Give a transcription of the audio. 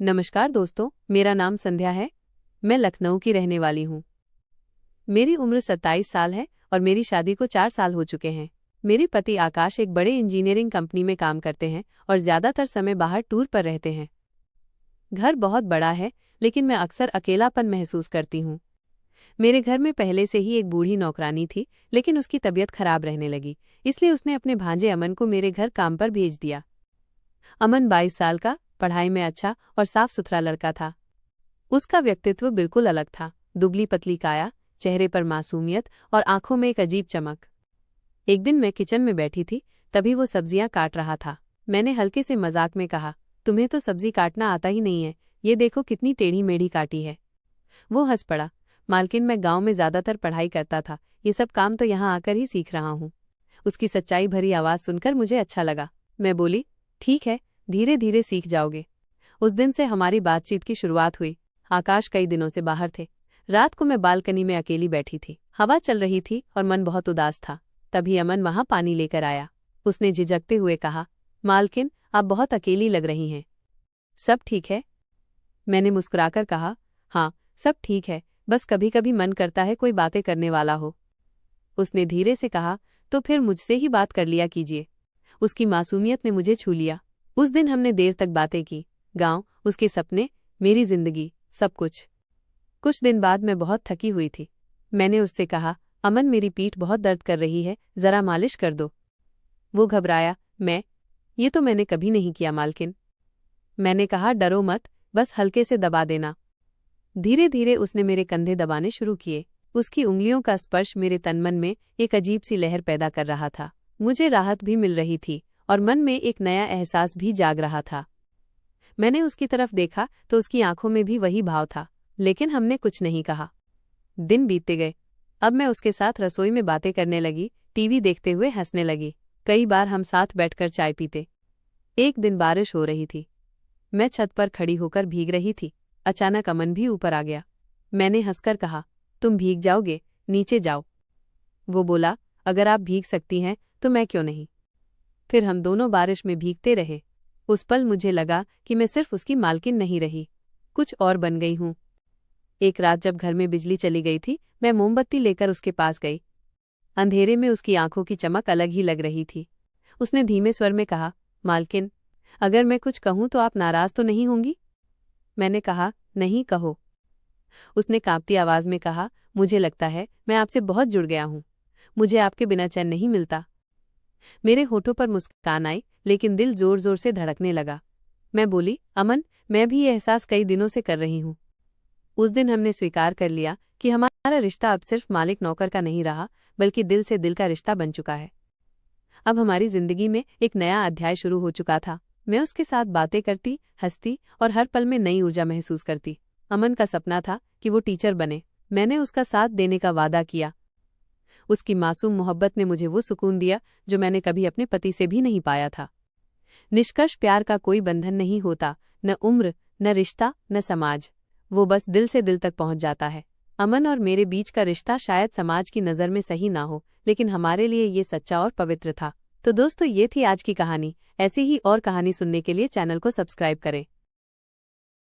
नमस्कार दोस्तों, मेरा नाम संध्या है। मैं लखनऊ की रहने वाली हूँ। मेरी उम्र 27 साल है और मेरी शादी को 4 साल हो चुके हैं। मेरे पति आकाश एक बड़े इंजीनियरिंग कंपनी में काम करते हैं और ज़्यादातर समय बाहर टूर पर रहते हैं। घर बहुत बड़ा है, लेकिन मैं अक्सर अकेलापन महसूस करती हूँ। मेरे घर में पहले से ही एक बूढ़ी नौकरानी थी, लेकिन उसकी तबीयत खराब रहने लगी, इसलिए उसने अपने भांजे अमन को मेरे घर काम पर भेज दिया। अमन 22 साल का, पढ़ाई में अच्छा और साफ सुथरा लड़का था। उसका व्यक्तित्व बिल्कुल अलग था। दुबली पतली काया, चेहरे पर मासूमियत और आंखों में एक अजीब चमक। एक दिन मैं किचन में बैठी थी, तभी वो सब्जियां काट रहा था। मैंने हल्के से मजाक में कहा, तुम्हें तो सब्जी काटना आता ही नहीं है, ये देखो कितनी टेढ़ी मेढ़ी काटी है। वो हंस पड़ा, मालकिन मैं गांव में ज्यादातर पढ़ाई करता था, ये सब काम तो यहाँ आकर ही सीख रहा हूँ। उसकी सच्चाई भरी आवाज़ सुनकर मुझे अच्छा लगा। मैं बोली, ठीक है, धीरे धीरे सीख जाओगे। उस दिन से हमारी बातचीत की शुरुआत हुई। आकाश कई दिनों से बाहर थे। रात को मैं बालकनी में अकेली बैठी थी। हवा चल रही थी और मन बहुत उदास था। तभी अमन वहां पानी लेकर आया। उसने झिझकते हुए कहा, मालकिन, आप बहुत अकेली लग रही हैं। सब ठीक है? मैंने मुस्कुराकर कहा, हाँ, सब ठीक है, बस कभी कभी मन करता है कोई बातें करने वाला हो। उसने धीरे से कहा, तो फिर मुझसे ही बात कर लिया कीजिए। उसकी मासूमियत ने मुझे छू लिया। उस दिन हमने देर तक बातें की। गांव, उसके सपने, मेरी जिंदगी, सब कुछ। कुछ दिन बाद मैं बहुत थकी हुई थी। मैंने उससे कहा, अमन, मेरी पीठ बहुत दर्द कर रही है, जरा मालिश कर दो। वो घबराया। ये तो मैंने कभी नहीं किया मालकिन। मैंने कहा, डरो मत, बस हल्के से दबा देना। धीरे धीरे उसने मेरे कंधे दबाने शुरू किए। उसकी उंगलियों का स्पर्श मेरे तनमन में एक अजीब सी लहर पैदा कर रहा था। मुझे राहत भी मिल रही थी और मन में एक नया एहसास भी जाग रहा था। मैंने उसकी तरफ देखा तो उसकी आंखों में भी वही भाव था, लेकिन हमने कुछ नहीं कहा। दिन बीतते गए। अब मैं उसके साथ रसोई में बातें करने लगी, टीवी देखते हुए हंसने लगी। कई बार हम साथ बैठकर चाय पीते। एक दिन बारिश हो रही थी। मैं छत पर खड़ी होकर भीग रही थी। अचानक अमन भी ऊपर आ गया। मैंने हंसकर कहा, तुम भीग जाओगे, नीचे जाओ। वो बोला, अगर आप भीग सकती हैं तो मैं क्यों नहीं। फिर हम दोनों बारिश में भीगते रहे। उस पल मुझे लगा कि मैं सिर्फ उसकी मालकिन नहीं रही, कुछ और बन गई हूँ। एक रात जब घर में बिजली चली गई थी, मैं मोमबत्ती लेकर उसके पास गई। अंधेरे में उसकी आंखों की चमक अलग ही लग रही थी। उसने धीमे स्वर में कहा, मालकिन, अगर मैं कुछ कहूँ तो आप नाराज तो नहीं होंगी? मैंने कहा, नहीं, कहो। उसने कांपती आवाज में कहा, मुझे लगता है मैं आपसे बहुत जुड़ गया हूँ। मुझे आपके बिना चैन नहीं मिलता। मेरे होठों पर मुस्कान आई, लेकिन दिल जोर जोर से धड़कने लगा। मैं बोली, अमन, मैं भी ये एहसास कई दिनों से कर रही हूँ। उस दिन हमने स्वीकार कर लिया कि हमारा रिश्ता अब सिर्फ मालिक नौकर का नहीं रहा, बल्कि दिल से दिल का रिश्ता बन चुका है। अब हमारी जिंदगी में एक नया अध्याय शुरू हो चुका था। मैं उसके साथ बातें करती, हंसती और हर पल में नई ऊर्जा महसूस करती। अमन का सपना था कि वो टीचर बने। मैंने उसका साथ देने का वादा किया। उसकी मासूम मोहब्बत ने मुझे वो सुकून दिया जो मैंने कभी अपने पति से भी नहीं पाया था। निष्कर्ष, प्यार का कोई बंधन नहीं होता, न उम्र, न रिश्ता, न समाज। वो बस दिल से दिल तक पहुंच जाता है। अमन और मेरे बीच का रिश्ता शायद समाज की नज़र में सही ना हो, लेकिन हमारे लिए ये सच्चा और पवित्र था। तो दोस्तों, ये थी आज की कहानी। ऐसी ही और कहानी सुनने के लिए चैनल को सब्सक्राइब करें।